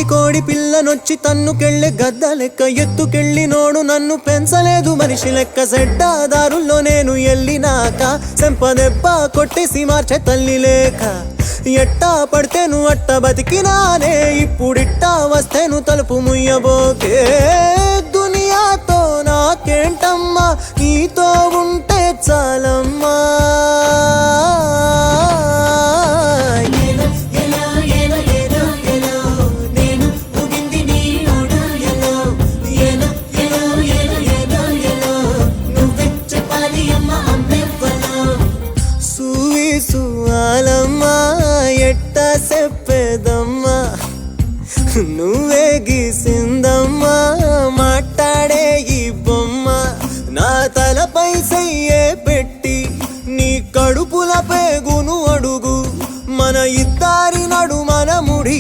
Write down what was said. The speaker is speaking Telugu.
తల్లి కోడి పిల్లనొచ్చి తన్నుకెళ్ళే గద్ద లెక్క ఎత్తుకెళ్ళినోడు నన్ను పెంచలేదు మనిషి లెక్క సెడ్డాదారుల్లో నేను ఎల్లినాక సెంపదెబ్బ కొట్టేసి మార్చే తల్లి లేక ఎట్టా పడితేను అట్ట బతికినానే ఇప్పుడిట్టా వస్తేను తలుపు ముయ్యబోకే దునియాతో నాకేంటమ్మా నీతో ఉంటే చాలమ్మా సువాలమ్మా ఎట్ట చెప్పేదమ్మా నువ్వే గీసిందమ్మా మాట్లాడే ఈ బొమ్మ నా తలపై సయ్యే పెట్టి నీ కడుపుల పేగును అడుగు మన ఇద్దరి నడు మన ముడి